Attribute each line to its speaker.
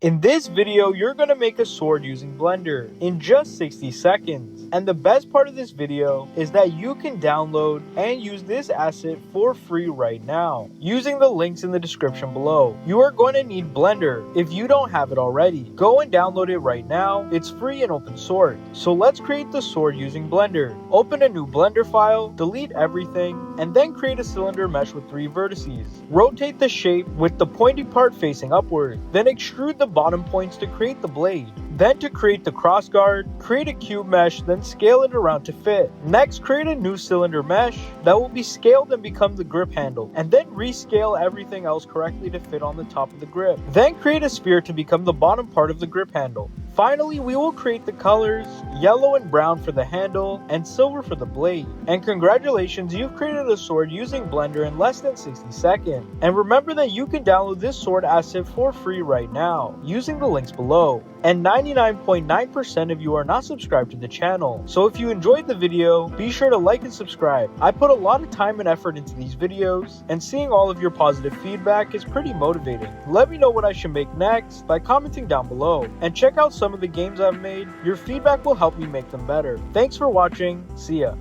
Speaker 1: In this video, you're going to make a sword using Blender in just 60 seconds. And the best part of this video is that you can download and use this asset for free right now, using the links in the description below. You are going to need Blender if you don't have it already. Go and download it right now. It's free and open source. So let's create the sword using Blender. Open a new Blender file, delete everything, and then create a cylinder mesh with 3 vertices. Rotate the shape with the pointy part facing upward. Then extrude the bottom points to create the blade. Then to create the crossguard, create a cube mesh, then scale it around to fit. Next, create a new cylinder mesh that will be scaled and become the grip handle, and then rescale everything else correctly to fit on the top of the grip. Then create a sphere to become the bottom part of the grip handle. Finally, we will create the colors, yellow and brown for the handle, and silver for the blade. And congratulations, you've created a sword using Blender in less than 60 seconds. And remember that you can download this sword asset for free right now, using the links below. And 99.9% of you are not subscribed to the channel. So if you enjoyed the video, be sure to like and subscribe. I put a lot of time and effort into these videos, and seeing all of your positive feedback is pretty motivating. Let me know what I should make next by commenting down below. And check out some of the games I've made. Your feedback will help me make them better. Thanks for watching. See ya.